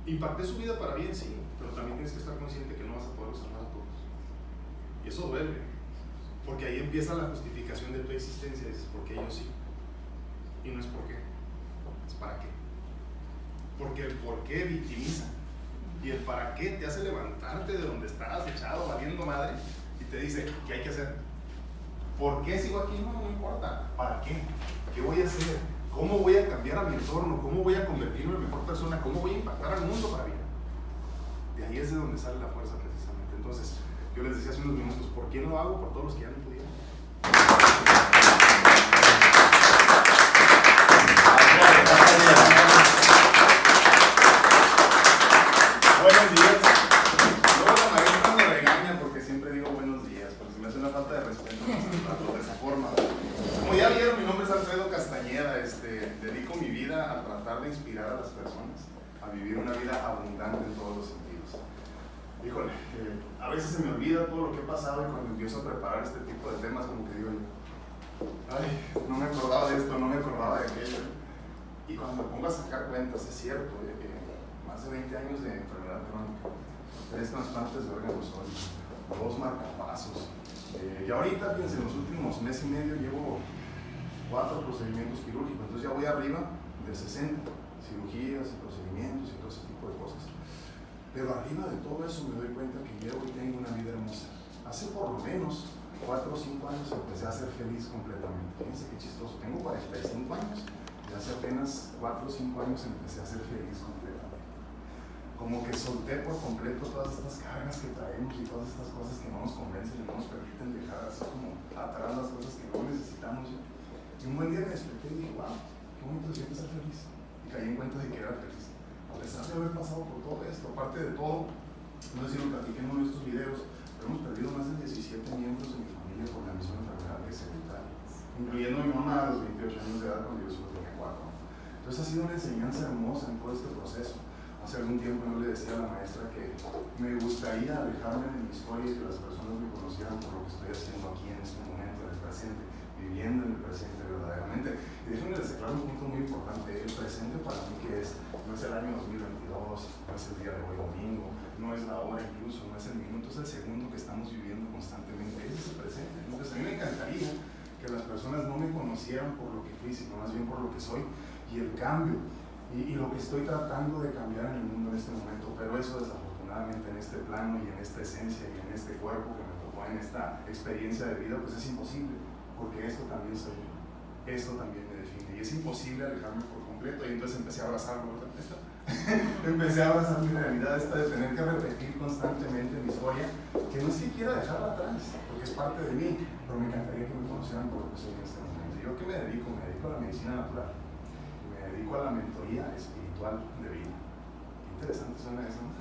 Impacté su vida para bien, sí, pero también tienes que estar consciente que no vas a poder salvar a todos. Y eso duele, porque ahí empieza la justificación de tu existencia. Dices, ¿por qué yo sí? Y no es por qué, es para qué. Porque el por qué victimiza, y el para qué te hace levantarte de donde estás echado valiendo madre y te dice, ¿qué hay que hacer? ¿Por qué sigo aquí? No importa. ¿Para qué? ¿Qué voy a hacer? ¿Cómo voy a cambiar a mi entorno? ¿Cómo voy a convertirme en mejor persona? ¿Cómo voy a impactar al mundo para bien? De ahí es de donde sale la fuerza precisamente. Entonces, yo les decía hace unos minutos, ¿por quién lo hago? Por todos los que ya no pudieron. Buenos días. Luego la maestra me regaña porque siempre digo buenos días, porque se me hace una falta de respeto de esa forma. Como ya vieron, mi nombre es Alfredo Castañeda. Dedico mi vida a tratar de inspirar a las personas a vivir una vida abundante en todos los sentidos. Híjole, a veces se me olvida todo lo que he pasado y cuando empiezo a preparar este tipo de temas como que digo yo, ay, no me acordaba de esto, no me acordaba de aquello. Y cuando me pongo a sacar cuentas, es cierto, más de 20 años de enfermedad crónica, 3 trasplantes de órganos sólidos, 2 marcapasos. Y ahorita, fíjense, en los últimos mes y medio llevo 4 procedimientos quirúrgicos, entonces ya voy arriba de 60 cirugías y procedimientos y todo ese tipo de cosas. Pero arriba de todo eso me doy cuenta que llevo y tengo una vida hermosa. Hace por lo menos 4 o 5 años empecé a ser feliz completamente. Fíjense qué chistoso, tengo 45 años y hace apenas 4 o 5 años empecé a ser feliz completamente. Como que solté por completo todas estas cargas que traemos y todas estas cosas que no nos convencen y no nos permiten dejar así como atrás las cosas que no necesitamos ya. Y un buen día me desperté y dije, wow, qué bonito se siente ser feliz. Y caí en cuenta de que era feliz. A pesar de haber pasado por todo esto, aparte de todo, no sé si lo platiqué en uno de estos videos, pero hemos perdido más de 17 miembros de mi familia por la misma enfermedad que es hereditaria, incluyendo a mi mamá a los 28 años de edad cuando yo solo tenía 4. Entonces ha sido una enseñanza hermosa en todo este proceso. Hace algún tiempo yo le decía a la maestra que me gustaría alejarme de mi historia y que las personas me conocieran por lo que estoy haciendo aquí en este momento, en el presente, viviendo en el presente verdaderamente. Y déjenme les declarar un punto muy importante. El presente para mí que es, no es el año 2022, no es el día de hoy domingo, no es la hora incluso, no es el minuto, es el segundo que estamos viviendo constantemente. Ese es el presente. Entonces a mí me encantaría que las personas no me conocieran por lo que fui, sino más bien por lo que soy y el cambio y lo que estoy tratando de cambiar en el mundo en este momento. Pero eso desafortunadamente en este plano y en esta esencia y en este cuerpo que me tocó en esta experiencia de vida, pues es imposible, porque esto también soy yo, esto también me define y es imposible alejarme por completo. Y entonces empecé a abrazarlo, empecé a abrazar mi realidad esta de tener que repetir constantemente mi historia, que no es que quiera dejarla atrás, porque es parte de mí, pero me encantaría que me conocieran por lo que soy en este momento. ¿Yo qué me dedico? Me dedico a la medicina natural, me dedico a la mentoría espiritual de vida. Qué interesante suena eso, ¿no?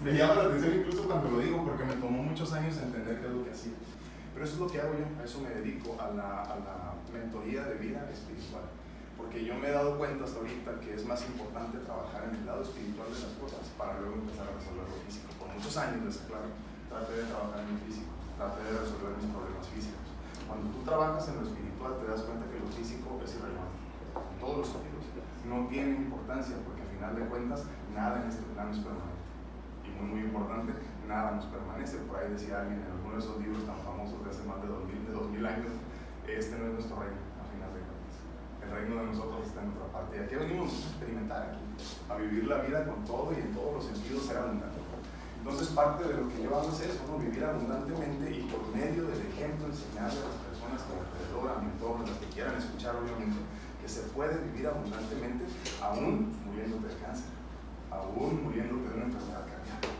Me llama la atención incluso cuando lo digo, porque me tomó muchos años entender qué es lo que hacía. Pero eso es lo que hago yo, a eso me dedico, a la mentoría de vida espiritual. Porque yo me he dado cuenta hasta ahorita que es más importante trabajar en el lado espiritual de las cosas para luego empezar a resolver lo físico. Por muchos años, claro, traté de trabajar en lo físico, traté de resolver mis problemas físicos. Cuando tú trabajas en lo espiritual te das cuenta que lo físico es irrelevante, en todos los sentidos. No tiene importancia porque al final de cuentas nada en este plano es permanente. Y muy importante, nada nos permanece. Por ahí decía alguien en alguno de esos libros tan famosos de hace más de 2000 años, este no es nuestro reino. El reino de nosotros está en otra parte. Y aquí venimos a experimentar, aquí, a vivir la vida con todo y en todos los sentidos ser abundante. Entonces parte de lo que yo hago es eso, ¿no? Vivir abundantemente y por medio del ejemplo enseñarle a las personas que me alrededor, a mi entorno, las que quieran escuchar obviamente, que se puede vivir abundantemente aún muriéndote de cáncer, aún muriéndote de una enfermedad cardíaca,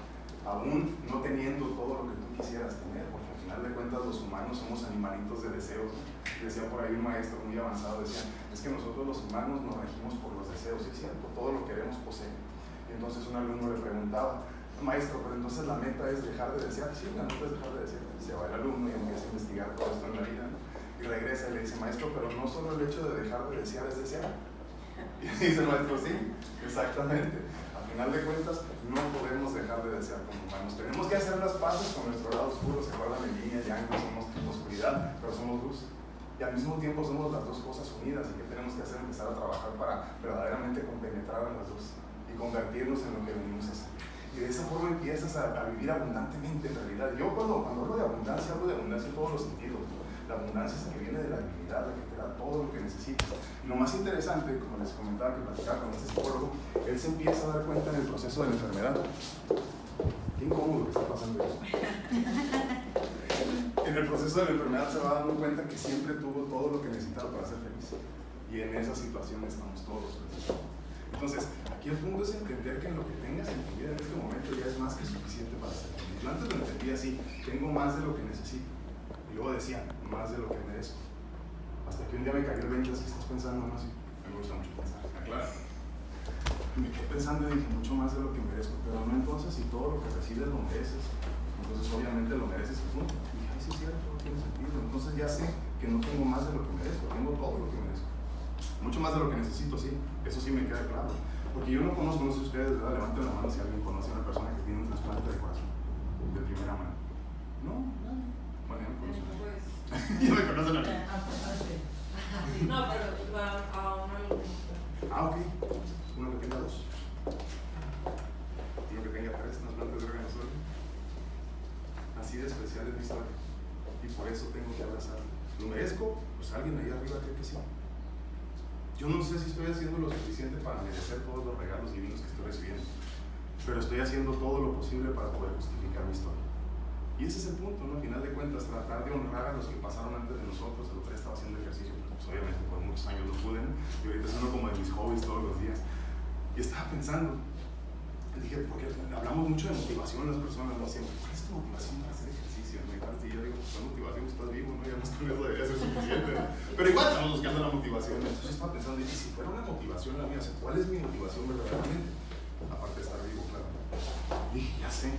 aún no teniendo todo lo que tú quisieras tener, porque al final de cuentas los humanos somos animalitos de deseos, ¿no? Decía por ahí un maestro muy avanzado, decía, es que nosotros los humanos nos regimos por los deseos, y es cierto, todo lo queremos poseer. Y entonces un alumno le preguntaba, maestro, pero entonces la meta es dejar de desear. Sí, la meta es dejar de desear. Se va el alumno y empieza a investigar todo esto en la vida, ¿no? Y regresa y le dice, maestro, pero no solo el hecho de dejar de desear es desear. Y dice el maestro, sí, exactamente. Al final de cuentas, no podemos dejar de desear como humanos. Tenemos que hacer las paces con nuestro lado oscuro. Se acuerdan en línea, ya no somos oscuridad, pero somos luz. Y al mismo tiempo somos las dos cosas unidas. ¿Y qué tenemos que hacer? Empezar a trabajar para verdaderamente compenetrar a las dos. Y y convertirnos en lo que venimos a ser. Y de esa forma empiezas a vivir abundantemente en realidad. Yo cuando hablo de abundancia en todos los sentidos. La abundancia es la que viene de la divinidad, la que te da todo lo que necesitas. Y lo más interesante, como les comentaba que platicaba con este psicólogo, él se empieza a dar cuenta en el proceso de la enfermedad. Qué incómodo que está pasando eso. En el proceso de la enfermedad se va dando cuenta que siempre tuvo todo lo que necesitaba para ser feliz. Y en esa situación estamos todos. Entonces, aquí el punto es entender que en lo que tengas en tu vida en este momento ya es más que suficiente para ser feliz. Yo antes lo entendía así, tengo más de lo que necesito. Y luego decía, más de lo que merezco. Hasta que un día me cayó el 20, así estás pensando, no, sí, me gusta mucho pensar, claro. Me quedé pensando y dije, mucho más de lo que merezco, pero no entonces, si todo lo que recibes lo mereces, entonces obviamente lo mereces y punto. Y dije, ay, sí es cierto, tiene sentido. Entonces ya sé que no tengo más de lo que merezco, tengo todo lo que merezco. Mucho más de lo que necesito, sí, eso sí me queda claro. Porque yo no conozco, no sé si ustedes, ¿verdad? Levanten la mano si alguien conoce a una persona que tiene un trasplante de corazón, de primera mano. No, nadie. Bueno, ya me conocen. Ya me conocen a mí. No, pero a uno lo gusta. Ah, ok. Uno que tenga 2. Uno que tenga 3 trasplantes de órganos. Así de especial es mi historia. Y por eso tengo que abrazarlo. ¿Lo merezco? Pues alguien ahí arriba cree que sí. Yo no sé si estoy haciendo lo suficiente para merecer todos los regalos divinos que estoy recibiendo, pero estoy haciendo todo lo posible para poder justificar mi historia. Y ese es el punto, ¿no? Al final de cuentas, tratar de honrar a los que pasaron antes de nosotros. El otro día estaba haciendo ejercicio, pues obviamente por muchos años no pude, ¿no? Y ahorita es uno como de mis hobbies todos los días. Y estaba pensando, dije, porque hablamos mucho de motivación las personas, ¿no? Siempre, ¿cuál es tu motivación para hacer ejercicio? ¿No? Y yo digo, pues la motivación, estás vivo, ¿no? Ya más con eso debería ser suficiente, ¿no? Pero igual estamos buscando la motivación. Entonces yo estaba pensando, y si fuera una motivación la mía, o sea, ¿cuál es mi motivación verdaderamente? Aparte de estar vivo, claro. Y dije, ya sé.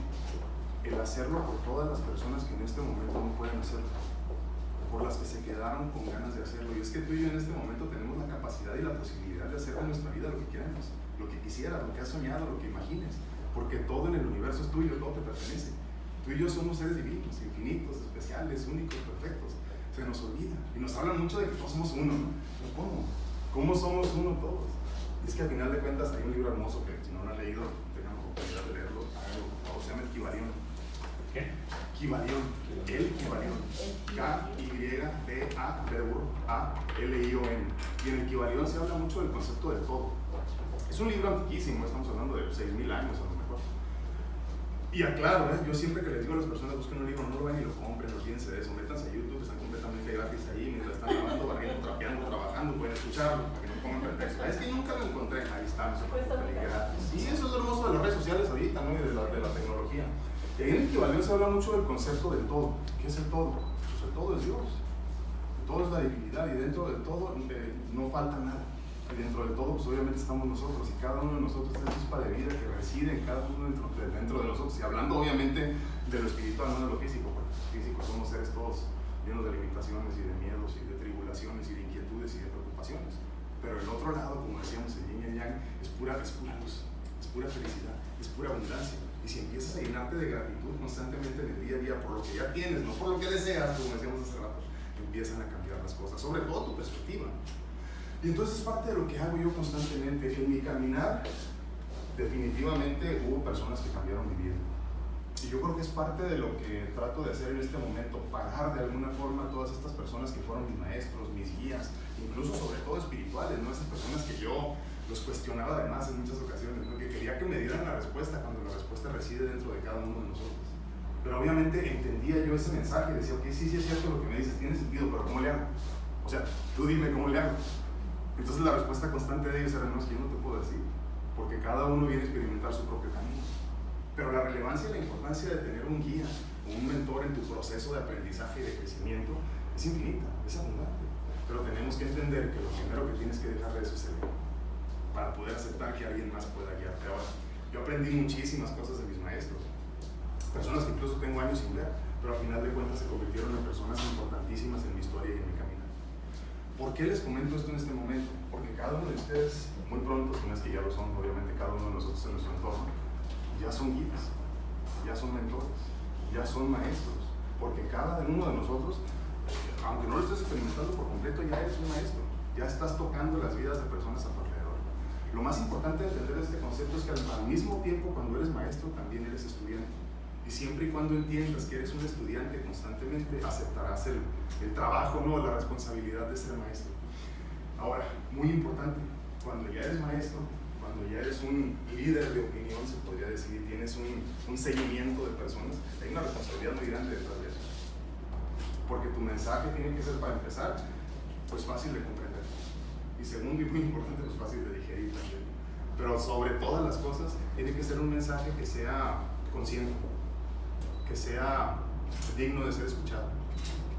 El hacerlo por todas las personas que en este momento no pueden hacerlo, por las que se quedaron con ganas de hacerlo. Y es que tú y yo en este momento tenemos la capacidad y la posibilidad de hacer de nuestra vida lo que queramos, lo que quisieras, lo que has soñado, lo que imagines, porque todo en el universo es tuyo, todo te pertenece. Tú y yo somos seres divinos, infinitos, especiales, únicos, perfectos. Se nos olvida y nos hablan mucho de que todos somos uno, ¿no? Pero ¿cómo? ¿Cómo somos uno todos? Y es que al final de cuentas hay un libro hermoso que si no lo han leído, tengan la oportunidad de leerlo, se llama El Kybalión. ¿Qué? Kybalión, el Kybalión, K-Y-B-A-L-I-O-N. Y en el Kybalión se habla mucho del concepto del todo. Es un libro antiquísimo, estamos hablando de 6,000 años a lo mejor. Y aclaro, yo siempre que les digo a las personas, busquen un libro, no lo vayan y lo compren, olvídense de eso, métanse a YouTube, están completamente gratis ahí, mientras están lavando, barriendo, trapeando, trabajando, pueden escucharlo, para que no pongan pretexto. Es que nunca lo encontré, ahí está, no se gratis. Y eso es lo hermoso de las redes sociales ahorita, ¿no? Y de la tecnología. Y ahí en el Kybalión se habla mucho del concepto del todo. ¿Qué es el todo? Pues el todo es Dios. El todo es la divinidad y dentro del todo no falta nada. Y dentro del todo, pues obviamente estamos nosotros y cada uno de nosotros es la chispa de vida que reside en cada uno dentro de nosotros. Y hablando obviamente de lo espiritual, no de lo físico, porque los físicos somos seres todos llenos de limitaciones y de miedos y de tribulaciones y de inquietudes y de preocupaciones. Pero el otro lado, como decíamos, el yin y el yang, es pura luz, es pura felicidad, es pura abundancia. Y si empiezas a llenarte de gratitud constantemente en el día a día por lo que ya tienes, no por lo que deseas, como decíamos hace rato, empiezan a cambiar las cosas, sobre todo tu perspectiva. Y entonces parte de lo que hago yo constantemente. En mi caminar, definitivamente hubo personas que cambiaron mi vida. Y yo creo que es parte de lo que trato de hacer en este momento, pagar de alguna forma a todas estas personas que fueron mis maestros, mis guías, incluso sobre todo espirituales, ¿no? Esas personas que yo los cuestionaba además en muchas ocasiones, ¿no? Que quería que me dieran la respuesta cuando la respuesta reside dentro de cada uno de nosotros. Pero obviamente entendía yo ese mensaje, decía, ok, sí es cierto lo que me dices, tiene sentido, pero ¿cómo le hago? O sea, tú dime cómo le hago. Entonces la respuesta constante de ellos era, no, es que yo no te puedo decir, porque cada uno viene a experimentar su propio camino. Pero la relevancia y la importancia de tener un guía o un mentor en tu proceso de aprendizaje y de crecimiento es infinita, es abundante. Pero tenemos que entender que lo primero que tienes que dejar de eso es el ego, para poder aceptar que alguien más pueda guiarte. Ahora, yo aprendí muchísimas cosas de mis maestros, personas que incluso tengo años sin ver, pero al final de cuentas se convirtieron en personas importantísimas en mi historia y en mi camino. ¿Por qué les comento esto en este momento? Porque cada uno de ustedes, muy pronto, si no es que ya lo son, obviamente cada uno de nosotros en nuestro entorno, ya son guías, ya son mentores, ya son maestros, porque cada uno de nosotros, aunque no lo estés experimentando por completo, ya eres un maestro, ya estás tocando las vidas de personas a tu alrededor. Lo más importante de entender este concepto es que al mismo tiempo, cuando eres maestro, también eres estudiante. Y siempre y cuando entiendas que eres un estudiante constantemente, aceptarás el trabajo, ¿no? La responsabilidad de ser maestro. Ahora, muy importante, cuando ya eres maestro, cuando ya eres un líder de opinión, se podría decir, y tienes un seguimiento de personas, hay una responsabilidad muy grande detrás de eso. Porque tu mensaje tiene que ser, para empezar, pues fácil de comprender. Y segundo, y muy importante, pues fácil de digerir también. Pero sobre todas las cosas, tiene que ser un mensaje que sea consciente, que sea digno de ser escuchado,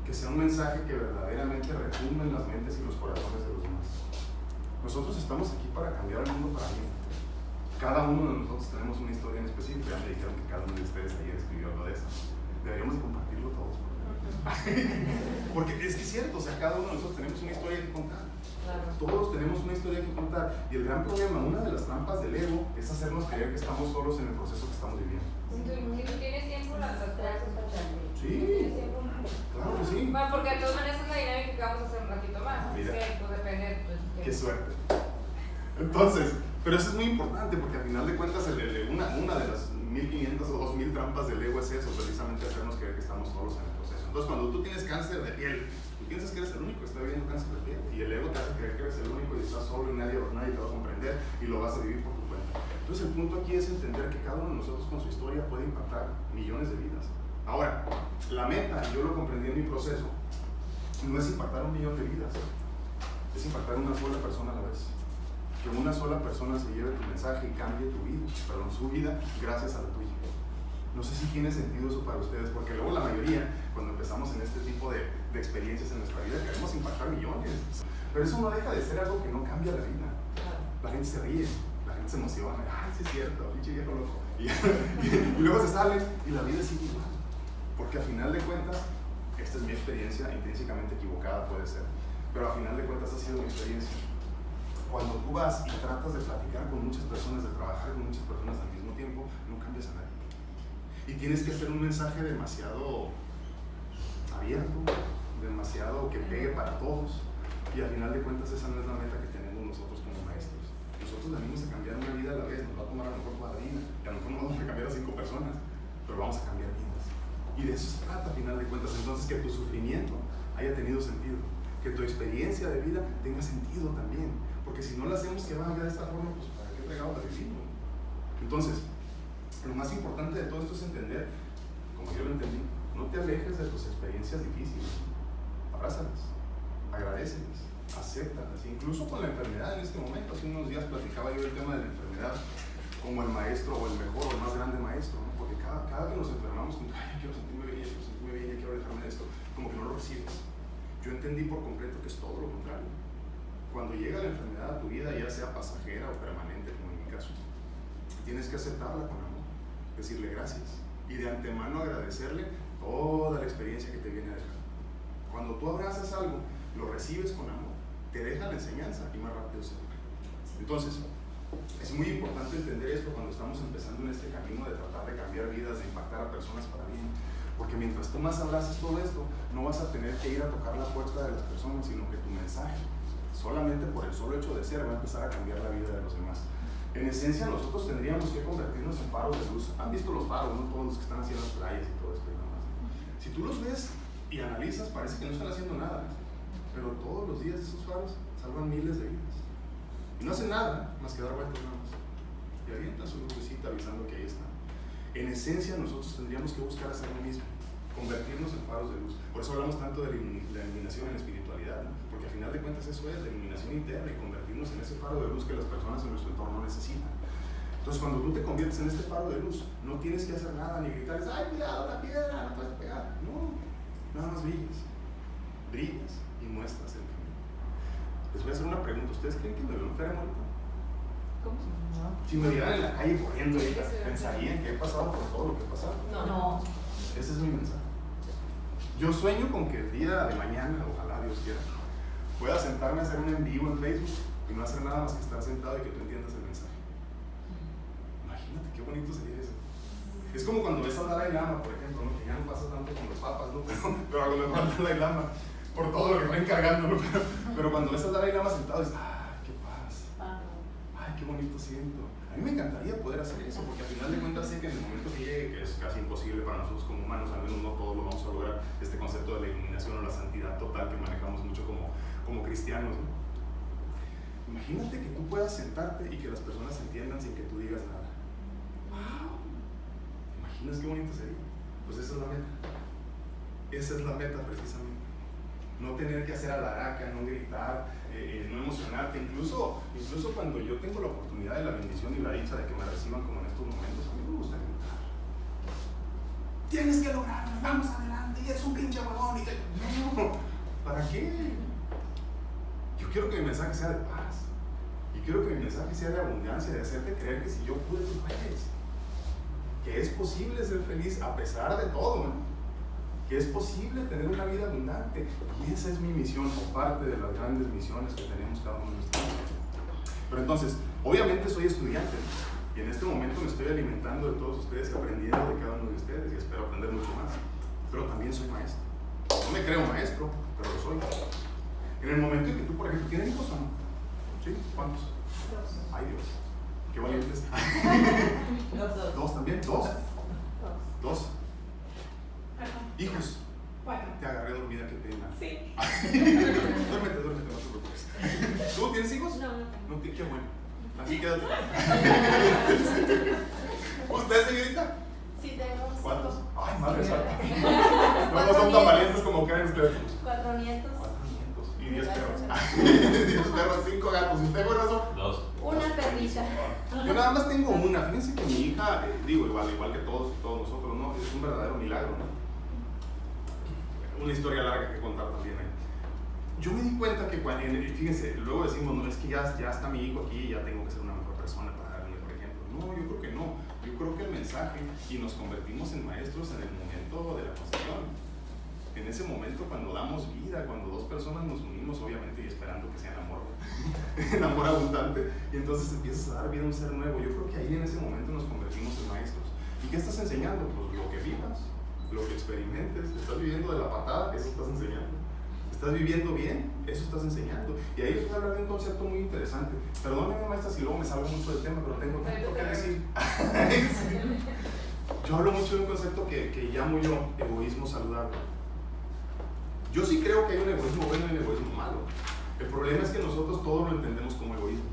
que sea un mensaje que verdaderamente retumbe en las mentes y los corazones de los demás. Nosotros estamos aquí para cambiar el mundo para bien. Cada uno de nosotros tenemos una historia en específico. Ya me dijeron que cada uno de ustedes ayer escribió algo de eso. Deberíamos compartirlo todos. Porque es que es cierto, o sea, cada uno de nosotros tenemos una historia que contar. Claro. Todos tenemos una historia que contar. Y el gran problema, una de las trampas del ego, es hacernos creer que estamos solos en el proceso que estamos viviendo. Si tú tienes tiempo, las traes escuchando. Sí, claro que sí. Bueno, porque de todas maneras es la dinámica que vamos a hacer un ratito más. Mira. Es que pues depende. Pues, Qué suerte. Entonces, pero eso es muy importante porque al final de cuentas una de las 1500 o 2000 trampas del ego es eso, precisamente hacernos creer que estamos solos en el proceso. Entonces, cuando tú tienes cáncer de piel, tú piensas que eres el único que está viviendo cáncer de piel y el ego te hace creer que eres el único y estás solo y nadie te va a comprender y lo vas a vivir por tu cuenta. Entonces, el punto aquí es entender que cada uno de nosotros con su historia puede impactar millones de vidas. Ahora, la meta, y yo lo comprendí en mi proceso, no es impactar 1 millón de vidas, es impactar una sola persona a la vez. Que una sola persona se lleve tu mensaje y cambie su vida, gracias a la tuya. No sé si tiene sentido eso para ustedes, porque luego la mayoría, cuando empezamos en este tipo de experiencias en nuestra vida, queremos impactar millones. Pero eso no deja de ser algo que no cambia la vida. La gente se ríe, la gente se emociona, ay, sí es cierto, pinche viejo loco. Y luego se sale y la vida sigue igual. Porque al final de cuentas, esta es mi experiencia, intrínsecamente equivocada puede ser, pero al final de cuentas ha sido mi experiencia. Cuando tú vas y tratas de platicar con muchas personas, de trabajar con muchas personas al mismo tiempo, no cambias a nadie. Y tienes que hacer un mensaje demasiado abierto, demasiado que pegue para todos. Y al final de cuentas esa no es la meta que tenemos nosotros como maestros. Nosotros venimos a cambiar una vida a la vez, nos va a tomar a lo mejor cuadrina, y a lo mejor no vamos a cambiar a 5 personas, pero vamos a cambiar vidas. Y de eso se trata al final de cuentas. Entonces, que tu sufrimiento haya tenido sentido, que tu experiencia de vida tenga sentido también. Porque si no la hacemos que va a cambiar de esta forma, pues ¿para qué pegado la vivimos? Entonces, lo más importante de todo esto es entender, como yo lo entendí, no te alejes de tus experiencias difíciles, abrázalas, agradecelas, acéptalas, incluso con la enfermedad en este momento. Hace unos días platicaba yo el tema de la enfermedad como el maestro o el mejor o el más grande maestro, ¿no? Porque cada que nos enfermamos, como, ay, yo quiero sentirme bien, ya quiero alejarme de esto, como que no lo recibes. Yo entendí por completo que es todo lo contrario. Cuando llega la enfermedad a tu vida, ya sea pasajera o permanente, como en mi caso, tienes que aceptarla con amor, decirle gracias y de antemano agradecerle toda la experiencia que te viene a dejar. Cuando tú abrazas algo, lo recibes con amor, te deja la enseñanza y más rápido se va. Entonces, es muy importante entender esto cuando estamos empezando en este camino de tratar de cambiar vidas, de impactar a personas para bien. Porque mientras tú más abrazas todo esto, no vas a tener que ir a tocar la puerta de las personas, sino que tu mensaje, solamente por el solo hecho de ser, va a empezar a cambiar la vida de los demás. En esencia, nosotros tendríamos que convertirnos en faros de luz. ¿Han visto los faros, no? Todos los que están haciendo las playas y todo esto y demás. Si tú los ves y analizas, parece que no están haciendo nada, pero todos los días esos faros salvan miles de vidas. Y no hacen nada más que dar vueltas nada más. Y avientan su lucecita avisando que ahí está. En esencia, nosotros tendríamos que buscar hacer lo mismo, convertirnos en faros de luz. Por eso hablamos tanto de la iluminación en la espiritualidad, ¿no? Porque al final de cuentas eso es la iluminación interna y convertirnos en ese faro de luz que las personas en nuestro entorno necesitan. Entonces, cuando tú te conviertes en este faro de luz, no tienes que hacer nada ni gritar, ¡ay, cuidado, la piedra, no puedes pegar! No, nada más brillas y muestras el camino. Les voy a hacer una pregunta. ¿Ustedes creen que me veo enfermo ahorita? ¿Cómo? No. Si me vieran en la calle corriendo ahorita, ¿pensarían que he pasado por todo lo que he pasado? No. Ese es mi mensaje. Yo sueño con que el día de mañana, ojalá Dios quiera, pueda sentarme a hacer un en vivo en Facebook y no hacer nada más que estar sentado y que tú entiendas el mensaje. Imagínate qué bonito sería eso. Es como cuando ves al Dalai Lama, por ejemplo, ¿no? Que ya no pasa tanto con los papas, ¿no? Pero a lo mejor al Dalai Lama, por todo lo que va encargando, ¿no? Pero cuando ves al Dalai Lama sentado, dices, ¡ay, qué paz! ¡Ay, qué qué bonito siento. A mí me encantaría poder hacer eso, porque al final de cuentas sé que en el momento que llegue, que es casi imposible para nosotros como humanos, al menos no todos lo vamos a lograr, este concepto de la iluminación o la santidad total que manejamos mucho como cristianos, ¿no? Imagínate que tú puedas sentarte y que las personas entiendan sin que tú digas nada. ¡Wow! ¿Te imaginas qué bonito sería? Pues esa es la meta. Esa es la meta precisamente. No tener que hacer alaraca, no gritar, no emocionarte. Incluso cuando yo tengo la oportunidad de la bendición y la dicha de que me reciban como en estos momentos, a mí me gusta gritar. Tienes que lograrlo, vamos adelante, y eres un pinche huevón. No, ¿para qué? Yo quiero que mi mensaje sea de paz. Y quiero que mi mensaje sea de abundancia, de hacerte creer que si yo pude, tú puedes. Que es posible ser feliz a pesar de todo, ¿no? Que es posible tener una vida abundante. Y esa es mi misión, o parte de las grandes misiones que tenemos cada uno de nosotros. Pero entonces, obviamente soy estudiante, ¿no? Y en este momento me estoy alimentando de todos ustedes, aprendiendo de cada uno de ustedes, y espero aprender mucho más. Pero también soy maestro. No me creo maestro, pero lo soy. En el momento en que tú, por ejemplo, ¿tienes hijos o no? ¿Sí? ¿Cuántos? 2. Ay, Dios. Qué valientes. ¿Dos también? ¿Dos? ¿Hijos? 4. Te agarré dormida, qué pena. Sí. Duérmete, no te preocupes. ¿Tú tienes hijos? No. No, qué bueno. Así quédate. ¿Usted, señorita? Sí, tengo 5. ¿Cuántos? Ay, madre santa. No son tan valientes como creen ustedes. 4 nietos. 4 nietos. Y 10 perros. 10 perros, 5 gatos. ¿Y usted, corazón? 2. Una perrita. Yo nada más tengo una. Fíjense que mi hija, digo, igual que todos nosotros, ¿no? Es un verdadero milagro, ¿no? Una historia larga que contar también ahí. Yo me di cuenta que cuando, fíjense, luego decimos, no, es que ya está mi hijo aquí y ya tengo que ser una mejor persona para darle un mejor ejemplo. No, yo creo que no. Yo creo que el mensaje, y nos convertimos en maestros en el momento de la concepción. En ese momento cuando damos vida, cuando dos personas nos unimos, obviamente, y esperando que sea el amor, el amor abundante, y entonces empiezas a dar vida a un ser nuevo. Yo creo que ahí en ese momento nos convertimos en maestros. ¿Y qué estás enseñando? Pues lo que vivas, lo que experimentes. ¿Estás viviendo de la patada? Eso estás enseñando. ¿Estás viviendo bien? Eso estás enseñando. Y ahí les voy a hablar de un concepto muy interesante. Perdónenme, maestra, si luego me salgo mucho del tema, pero tengo tanto que decir. Sí. Yo hablo mucho de un concepto que llamo yo egoísmo saludable. Yo sí creo que hay un egoísmo bueno y un egoísmo malo. El problema es que nosotros todos lo entendemos como egoísmo.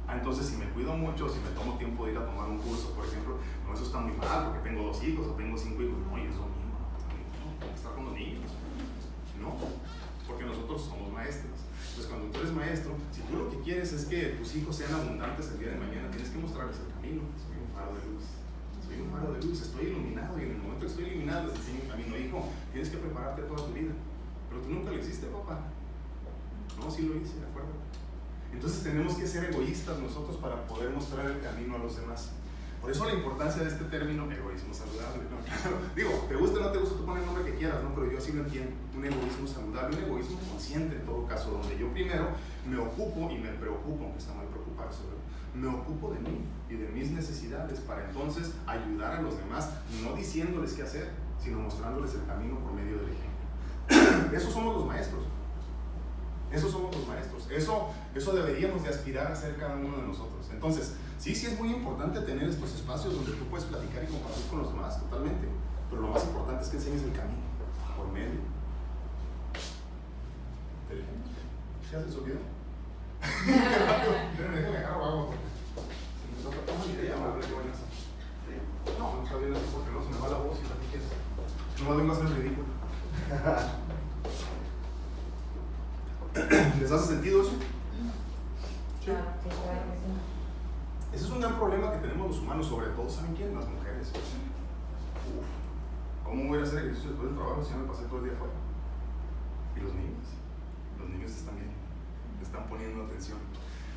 Entonces, si me cuido mucho, si me tomo tiempo de ir a tomar un curso, por ejemplo, no, eso está muy mal porque tengo 2 hijos o tengo 5 hijos. No, y eso mismo, no, tengo que estar con los niños. No, porque nosotros somos maestros. Entonces, cuando tú eres maestro, si tú lo que quieres es que tus hijos sean abundantes el día de mañana, tienes que mostrarles el camino. Soy un faro de luz. Soy un faro de luz, estoy iluminado, y en el momento que estoy iluminado les enseño un camino. Hijo, tienes que prepararte toda tu vida. Pero tú nunca lo hiciste, papá. No, sí lo hice, de acuerdo. Entonces tenemos que ser egoístas nosotros para poder mostrar el camino a los demás. Por eso la importancia de este término, egoísmo saludable, ¿no? Digo, te gusta o no te gusta, tú pones el nombre que quieras, ¿no? Pero yo así lo entiendo. Un egoísmo saludable, un egoísmo consciente en todo caso, donde yo primero me ocupo y me preocupo, aunque está mal preocuparse, ¿verdad? Me ocupo de mí y de mis necesidades para entonces ayudar a los demás, no diciéndoles qué hacer, sino mostrándoles el camino por medio del ejemplo. Esos somos los maestros. Esos somos los maestros. Eso deberíamos de aspirar a ser cada uno de nosotros. Entonces, sí es muy importante tener estos espacios donde tú puedes platicar y compartir con los demás, totalmente. Pero lo más importante es que enseñes el camino por medio. ¿Se hace su video? Déjame agarrar agua. No está bien así porque no se me va la voz y platiques. No vengo a hacer el ridículo. ¿Les hace sentido eso? Sí. Ese es un gran problema que tenemos los humanos, sobre todo, ¿saben quién? Las mujeres. Uf, ¿cómo voy a hacer ejercicio después del trabajo si ya me pasé todo el día afuera? Y los niños están bien, están poniendo atención.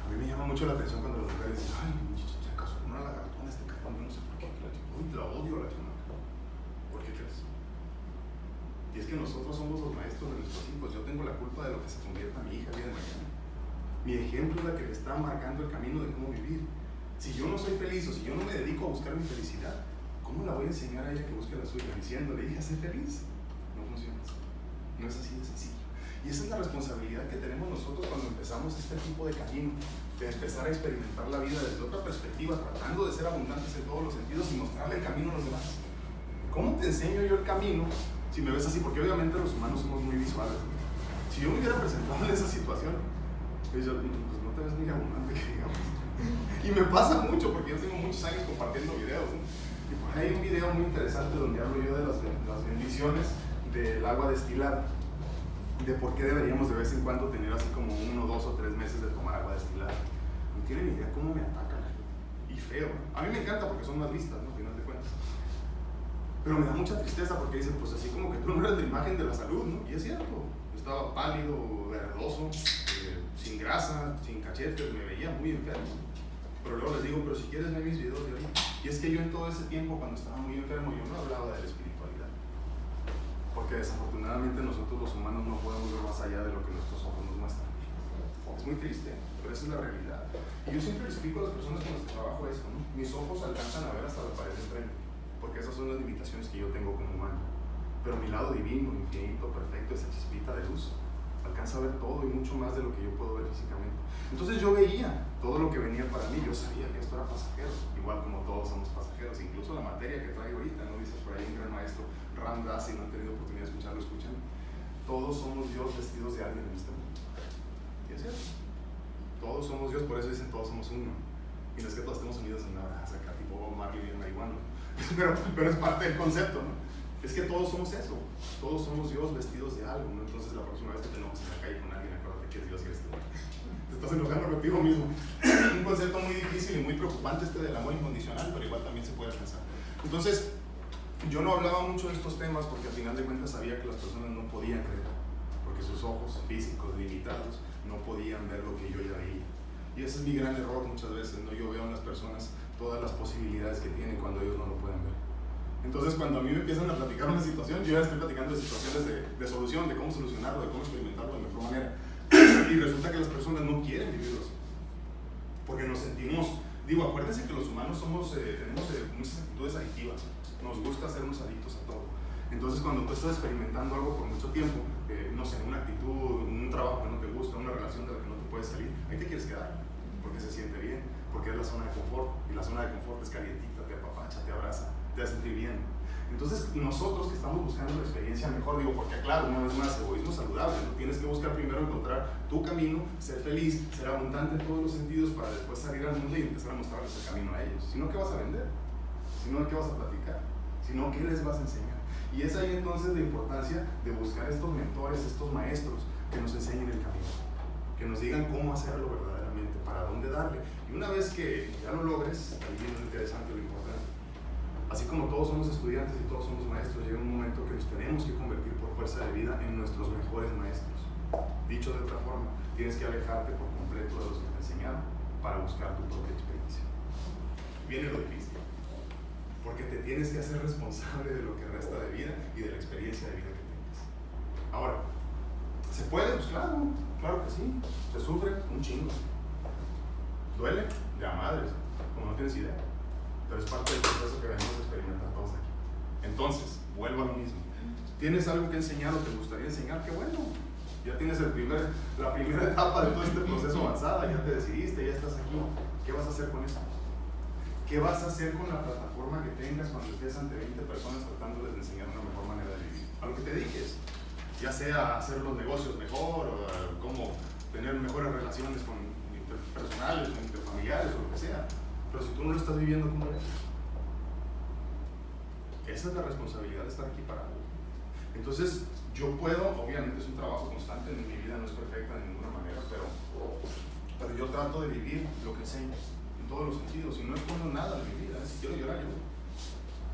A mí me llama mucho la atención cuando las mujeres dicen, ay, muchacha, acaso una lagartona este cabrón, yo no sé por qué, la odio a la chamaca. ¿Por qué crees? Y es que nosotros somos los maestros de nuestros hijos. Yo tengo la culpa de lo que se convierta mi hija el día de mañana. Mi ejemplo es la que le está marcando el camino de cómo vivir. Si yo no soy feliz o si yo no me dedico a buscar mi felicidad, ¿cómo la voy a enseñar a ella que busque la suya? Diciéndole, hija, sé feliz. No funciona así. No es así de sencillo. Y esa es la responsabilidad que tenemos nosotros cuando empezamos este tipo de camino. de empezar a experimentar la vida desde otra perspectiva, tratando de ser abundantes en todos los sentidos y mostrarle el camino a los demás. ¿Cómo te enseño yo el camino si me ves así? Porque obviamente los humanos somos muy visuales. Si yo me hubiera presentado en esa situación, pues no te ves muy abundante, que digamos. Y me pasa mucho porque yo tengo muchos años compartiendo videos, ¿no? Y por ahí hay un video muy interesante donde hablo yo de las bendiciones del agua destilada, de por qué deberíamos de vez en cuando tener así como 1, 2 o 3 meses de tomar agua destilada. No tienen idea cómo me atacan y feo. A mí me encanta porque son más listas, ¿no? Al final de cuentas. Pero me da mucha tristeza porque dicen, pues así como que tú no eres la imagen de la salud, ¿no? Y es cierto, estaba pálido, verdoso, sin grasa, sin cachetes, me veía muy enfermo. Pero luego les digo, pero si quieres ver mis videos de ahorita. Y es que yo en todo ese tiempo, cuando estaba muy enfermo, yo no hablaba de la espiritualidad. Porque desafortunadamente nosotros los humanos no podemos ver más allá de lo que nuestros ojos nos muestran. Es muy triste, pero esa es la realidad. Y yo siempre les explico a las personas con las que trabajo esto, ¿no? Mis ojos alcanzan a ver hasta la pared de enfrente, porque esas son las limitaciones que yo tengo como humano. Pero mi lado divino, infinito, perfecto, esa chispita de luz, alcanza a ver todo y mucho más de lo que yo puedo ver físicamente. Entonces yo veía todo lo que venía para mí, yo sabía que esto era pasajero, igual como todos somos pasajeros, incluso la materia que traigo ahorita, ¿no? Dice por ahí un gran maestro, Ram Dass, si no han tenido oportunidad de escucharlo, escuchen. Todos somos Dios vestidos de alguien en este mundo. ¿Y es cierto? Todos somos Dios, por eso dicen todos somos uno. Y no es que todos estemos unidos en una brasa, acá tipo Marley y el marihuano, pero es parte del concepto, ¿no? Es que todos somos eso, todos somos Dios vestidos de algo, ¿no? Entonces la próxima vez que tenemos en la calle con alguien, acuérdate que es Dios y eres tú. Te estás enojando contigo mismo. Un concepto muy difícil y muy preocupante este del amor incondicional, pero igual también se puede alcanzar. Entonces, yo no hablaba mucho de estos temas porque al final de cuentas sabía que las personas no podían creer, porque sus ojos físicos limitados no podían ver lo que yo ya veía. Y ese es mi gran error muchas veces, ¿no? Yo veo en las personas todas las posibilidades que tienen cuando ellos no lo pueden ver. Entonces, cuando a mí me empiezan a platicar una situación, yo ya estoy platicando de situaciones de solución, de cómo solucionarlo, de cómo experimentarlo de mejor manera. Y resulta que las personas no quieren vivirlo así. Porque nos sentimos, digo, acuérdense que los humanos tenemos muchas actitudes adictivas. Nos gusta hacernos adictos a todo. Entonces, cuando tú estás experimentando algo por mucho tiempo, no sé, una actitud, un trabajo que no te gusta, una relación de la que no te puedes salir, ahí te quieres quedar, porque se siente bien, porque es la zona de confort, y la zona de confort es calientita, te apapacha, te abraza, te hace sentir bien. Entonces, nosotros que estamos buscando la experiencia mejor, digo, porque claro, una vez más, egoísmo saludable, ¿no? Tienes que buscar primero encontrar tu camino, ser feliz, ser abundante en todos los sentidos para después salir al mundo y empezar a mostrarles el camino a ellos. Si no, ¿qué vas a vender? Si no, ¿qué vas a platicar? Si no, ¿qué les vas a enseñar? Y es ahí entonces la importancia de buscar estos mentores, estos maestros que nos enseñen el camino, que nos digan cómo hacerlo verdaderamente, para dónde darle. Y una vez que ya lo logres, ahí viene lo interesante, lo importante. Así como todos somos estudiantes y todos somos maestros, llega un momento que nos tenemos que convertir por fuerza de vida en nuestros mejores maestros. Dicho de otra forma, tienes que alejarte por completo de los que te enseñaron para buscar tu propia experiencia. Viene lo difícil, porque te tienes que hacer responsable de lo que resta de vida y de la experiencia de vida que tengas. Ahora, ¿se puede? Pues claro que sí. Se sufre un chingo. Duele de a madres, como no tienes idea. Pero es parte del proceso que venimos a experimentar todos aquí. Entonces, vuelvo a lo mismo. ¿Tienes algo que enseñar o te gustaría enseñar? ¡Qué bueno! Ya tienes la primera etapa de todo este proceso avanzada, ya te decidiste, ya estás aquí. ¿Qué vas a hacer con eso? ¿Qué vas a hacer con la plataforma que tengas cuando estés ante 20 personas tratándoles de enseñar una mejor manera de vivir? A lo que te dediques, ya sea hacer los negocios mejor, o cómo tener mejores relaciones interpersonales o interfamiliares o lo que sea. Pero si tú no lo estás viviendo, ¿cómo eres? Esa es la responsabilidad de estar aquí parado. Entonces, yo puedo, obviamente es un trabajo constante, en mi vida no es perfecta de ninguna manera, pero yo trato de vivir lo que enseño, en todos los sentidos. Si no escondo nada de mi vida, si quiero llorar, lloro.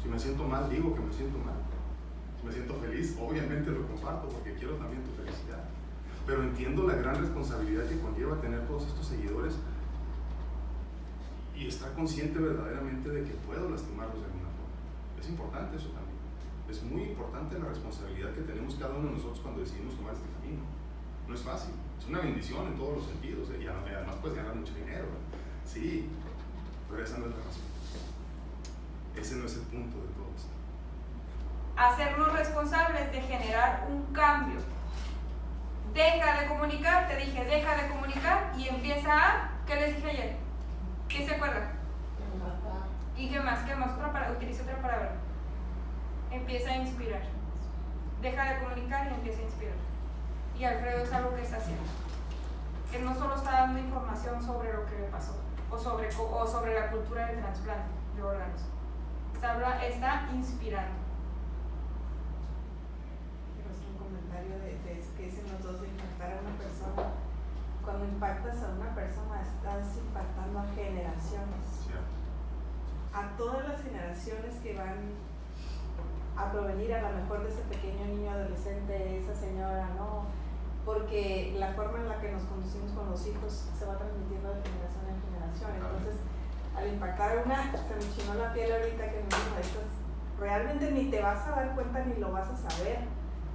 Si me siento mal, digo que me siento mal. Si me siento feliz, obviamente lo comparto, porque quiero también tu felicidad. Pero entiendo la gran responsabilidad que conlleva tener todos estos seguidores y estar consciente verdaderamente de que puedo lastimarlos de alguna forma. Es importante eso también. Es muy importante la responsabilidad que tenemos cada uno de nosotros cuando decidimos tomar este camino. No es fácil, es una bendición en todos los sentidos, y además pues ganar mucho dinero, sí, pero esa no es la razón. Ese no es el punto de todo esto. Hacernos responsables de generar un cambio. Deja de comunicar, te dije, deja de comunicar y empieza a ¿Qué les dije ayer? ¿Quién se acuerda? ¿Y qué más? ¿Qué más? Utiliza otra palabra. Empieza a inspirar. Deja de comunicar y empieza a inspirar. Y Alfredo es algo que está haciendo. Él no solo está dando información sobre lo que le pasó o sobre la cultura del trasplante de órganos. Está inspirando. Quiero hacer un comentario de eso que dicen los dos de impactar a una persona. Cuando impactas a una persona, estás impactando a generaciones. A todas las generaciones que van a provenir a lo mejor de ese pequeño niño adolescente, esa señora, ¿no? Porque la forma en la que nos conducimos con los hijos se va transmitiendo de generación en generación. Entonces, al impactar a una, se me chinó la piel ahorita que me dijo, realmente ni te vas a dar cuenta ni lo vas a saber,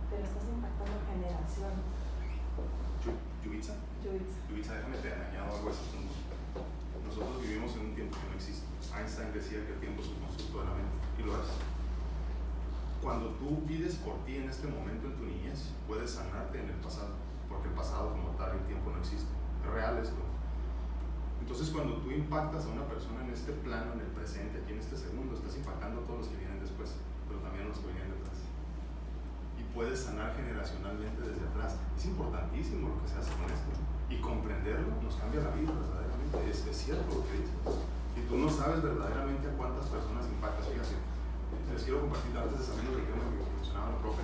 pero estás impactando a generación. Yubitsa, déjame te añado algo a ese punto. Nosotros vivimos en un tiempo que no existe. Einstein decía que el tiempo es un constructo de la mente, y lo es. Cuando tú vives por ti en este momento en tu niñez, puedes sanarte en el pasado, porque el pasado como tal, el tiempo no existe. Es real esto. Entonces, cuando tú impactas a una persona en este plano, en el presente, aquí en este segundo, estás impactando a todos los que vienen después, pero también a los que vienen detrás. Y puedes sanar generacionalmente desde atrás. Es importantísimo lo que se hace con esto. Y comprenderlo nos cambia la vida verdaderamente. Es cierto lo que dices. Y tú no sabes verdaderamente a cuántas personas impactas. Fíjate, les quiero compartir antes de salir del tema que mencionaba el profe.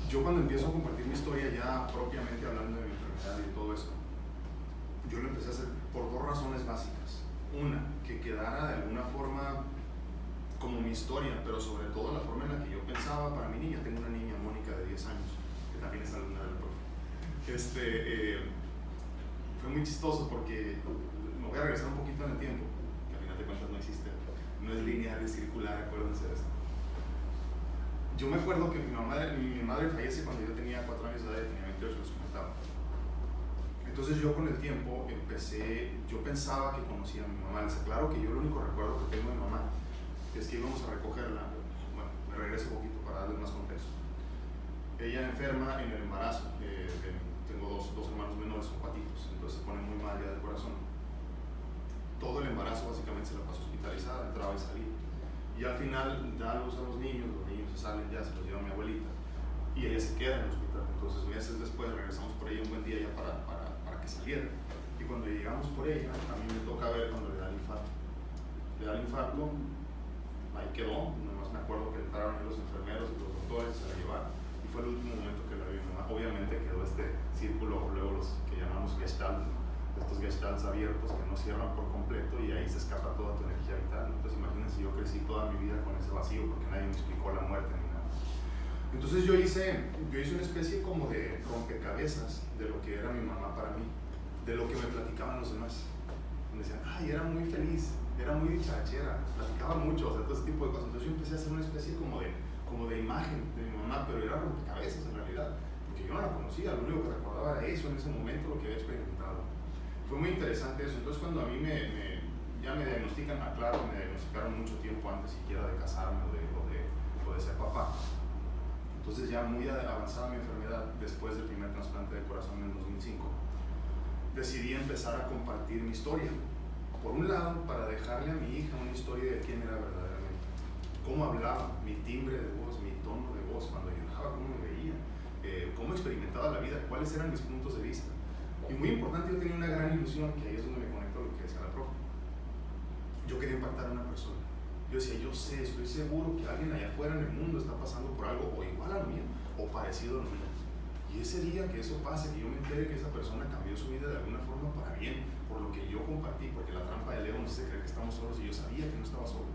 Yo cuando empiezo a compartir mi historia ya propiamente hablando de mi enfermedad y todo eso, yo lo empecé a hacer por dos razones básicas. Una, que quedara de alguna forma como mi historia, pero sobre todo la forma en la que yo pensaba para mi niña. Tengo una niña, Mónica, de 10 años, que también es alumna del profe. Fue muy chistoso porque me voy a regresar un poquito en el tiempo, que al final de cuentas no existe, no es lineal, es circular, acuérdense de eso. Yo me acuerdo que mi madre fallece cuando yo tenía 4 años de edad y tenía 28, les comentaba. Entonces yo con el tiempo yo pensaba que conocía a mi mamá. Les aclaro que yo el único recuerdo que tengo de mi mamá es que íbamos a recogerla. Bueno, me regreso un poquito para darles más contexto. Ella enferma en el embarazo. Tengo dos hermanos menores, son cuatitos, entonces se pone muy mal ya del corazón. Todo el embarazo básicamente se la pasó hospitalizada, entraba y salía. Y al final da luz a los niños se salen ya, se los lleva mi abuelita. Y ella se queda en el hospital. Entonces meses después regresamos por ella un buen día ya para que saliera. Y cuando llegamos por ella, a mí me toca ver cuando le da el infarto. Le da el infarto, ahí quedó, nomás me acuerdo que entraron los enfermeros y los doctores, se la llevaron. Y fue el último momento que la vi. Obviamente quedó este círculo, luego los que llamamos gestalt, estos gestalts abiertos que no cierran por completo y ahí se escapa toda tu energía vital. Entonces imagínense, yo crecí toda mi vida con ese vacío porque nadie me explicó la muerte ni nada. Entonces yo hice una especie como de rompecabezas de lo que era mi mamá para mí, de lo que me platicaban los demás. Me decían, ay, era muy feliz, era muy dicharachera, platicaba mucho, o sea, todo ese tipo de cosas. Entonces yo empecé a hacer una especie como de imagen de mi mamá, pero era rompecabezas en realidad, porque yo no la conocía, lo único que recordaba era eso en ese momento, lo que había experimentado. Fue muy interesante eso. Entonces cuando a mí ya me diagnostican, claro, me diagnosticaron mucho tiempo antes siquiera de casarme o de ser papá. Entonces ya muy avanzada mi enfermedad, después del primer trasplante de corazón en el 2005, decidí empezar a compartir mi historia. Por un lado, para dejarle a mi hija una historia de quién era verdaderamente, cómo hablaba, mi timbre de voz, mi tono de voz, cuando lloraba, cómo me veía, cómo experimentaba la vida, cuáles eran mis puntos de vista. Y muy importante, yo tenía una gran ilusión, que ahí es donde me conecto a lo que decía la profe. Yo quería impactar a una persona. Yo decía, yo sé, estoy seguro que alguien allá afuera en el mundo está pasando por algo o igual a lo mío, o parecido a lo mío. Y ese día que eso pase, que yo me entere que esa persona cambió su vida de alguna forma para bien, por lo que yo compartí, porque la trampa del ego nos hace creer que estamos solos y yo sabía que no estaba solo.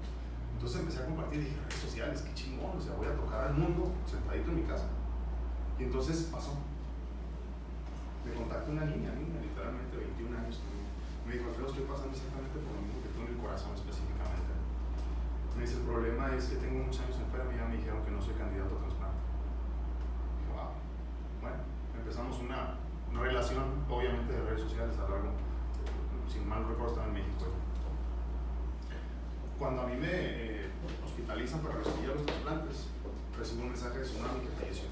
Entonces empecé a compartir y dije, redes sociales, qué chingón, o sea, voy a tocar al mundo sentadito en mi casa. Y entonces pasó. Me contactó una niña, literalmente 21 años. Me dijo, Alfredo, estoy pasando exactamente por lo mismo que tú en el corazón específicamente. Me dice, el problema es que tengo muchos años enfermo y ya me dijeron que no soy candidato a trasplante. Dije, wow. Bueno, empezamos una relación, obviamente de redes sociales, a largo, sin mal recuerdo, estaba en México. Cuando a mí me hospitalizan para recibir los trasplantes, recibo un mensaje de su mami que falleció.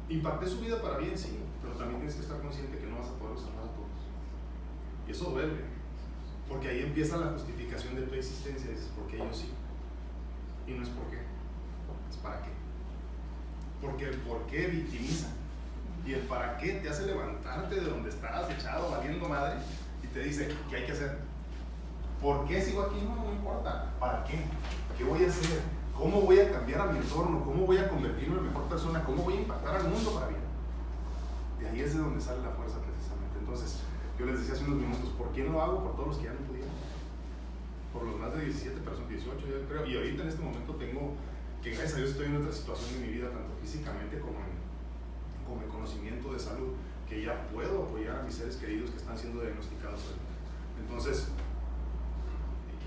Impacté su vida para bien, sí, pero también tienes que estar consciente que no vas a poder salvar a todos. Y eso duele, porque ahí empieza la justificación de tu existencia. Dices, ¿por qué yo sí? Y no es por qué, es para qué. Porque el por qué victimiza, y el para qué te hace levantarte de donde estás echado valiendo madre y te dice, ¿qué hay que hacer? ¿Por qué sigo aquí? No importa. ¿Para qué? ¿Qué voy a hacer? ¿Cómo voy a cambiar a mi entorno? ¿Cómo voy a convertirme en mejor persona? ¿Cómo voy a impactar al mundo para bien? De ahí es de donde sale la fuerza precisamente. Entonces, yo les decía hace unos minutos, ¿por quién lo hago? Por todos los que ya no pudieron. Por los más de 17 personas, 18 yo creo. Y ahorita en este momento tengo, que gracias a Dios estoy en otra situación de mi vida, tanto físicamente como en conocimiento de salud, que ya puedo apoyar a mis seres queridos que están siendo diagnosticados. Entonces,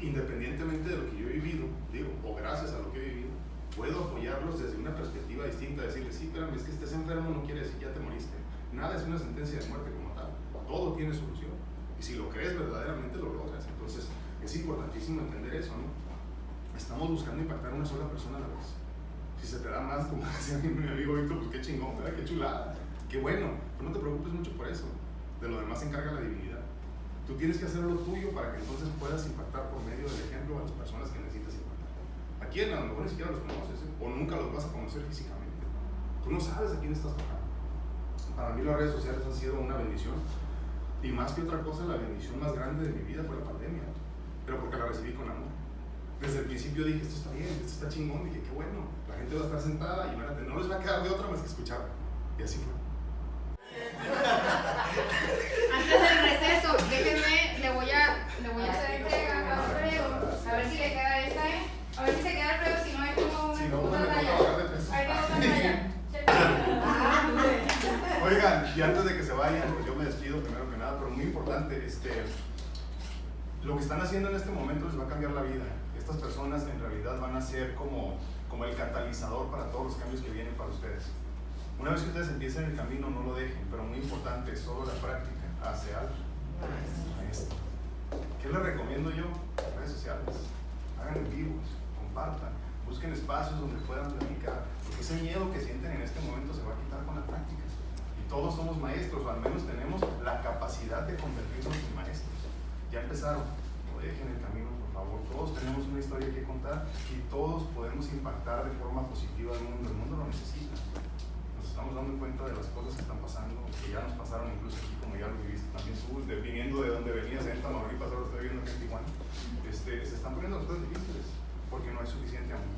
independientemente de lo que yo he vivido, digo, o gracias a lo que he vivido, puedo apoyarlos desde una perspectiva distinta, decirles, sí, espérame, es que estés enfermo no quiere decir que ya te moriste. Nada es una sentencia de muerte como tal, todo tiene solución. Y si lo crees verdaderamente, lo logras. Entonces, es importantísimo entender eso, ¿no? Estamos buscando impactar a una sola persona a la vez. Si se te da más, como decía mi amigo Víctor, pues qué chingón, ¿verdad? Qué chulada, qué bueno, pero no te preocupes mucho por eso. De lo demás se encarga la divinidad. Tú tienes que hacer lo tuyo para que entonces puedas impactar por medio del ejemplo a las personas que necesitas impactar. A quien a lo mejor ni siquiera los conoces, o nunca los vas a conocer físicamente. Tú no sabes a quién estás tocando. Para mí las redes sociales han sido una bendición, y más que otra cosa, la bendición más grande de mi vida fue la pandemia, pero porque la recibí con amor. Desde el principio dije, esto está bien, esto está chingón, dije, qué bueno, la gente va a estar sentada y no les va a quedar de otra más que escuchar. Y así fue. Antes del receso, déjenme, le voy a hacer entrega a Alfredo, a ver si le queda esta, a ver si se queda Alfredo, si no es como Si no, una me talla. toca bajar de peso. Ahí tengo otra talla. Oigan, y antes de que se vayan, pues yo me despido primero que nada, pero muy importante, lo que están haciendo en este momento les va a cambiar la vida. Estas personas en realidad van a ser como el catalizador para todos los cambios que vienen para ustedes. Una vez que ustedes empiecen el camino, no lo dejen, pero muy importante, solo la práctica hace al maestro. ¿Qué les recomiendo yo? Redes sociales, hagan en vivos, compartan, busquen espacios donde puedan platicar, porque ese miedo que sienten en este momento se va a quitar con la práctica. Y todos somos maestros, o al menos tenemos la capacidad de convertirnos en maestros. Ya empezaron, no dejen el camino, por favor. Todos tenemos una historia que contar y todos podemos impactar de forma positiva al mundo. El mundo lo necesita. Nos estamos dando cuenta de las cosas que están pasando, que ya nos pasaron incluso aquí, como ya lo viviste también tú, viniendo de donde venías en Tamaulipas, ahora estoy viendo aquí en Tijuana. Se están poniendo las cosas difíciles porque no hay suficiente amor.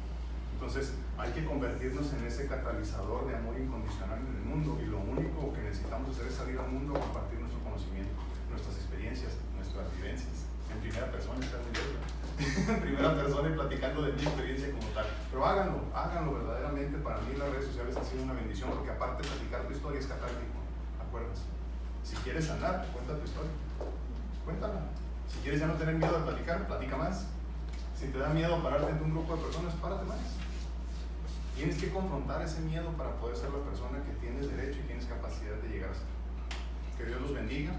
Entonces hay que convertirnos en ese catalizador de amor incondicional en el mundo, y lo único que necesitamos hacer es salir al mundo a compartir nuestro conocimiento, nuestras experiencias, nuestras vivencias, en primera persona, en primera persona y platicando de mi experiencia como tal. Pero háganlo verdaderamente. Para mí las redes sociales han sido una bendición, porque aparte de platicar tu historia es catártico, ¿acuerdas? Si quieres sanar, cuenta tu historia, cuéntala. Si quieres ya no tener miedo de platicar, platica más. Si te da miedo pararte ante un grupo de personas, párate más. Tienes que confrontar ese miedo para poder ser la persona que tienes derecho y tienes capacidad de llegar a ser. Que Dios los bendiga.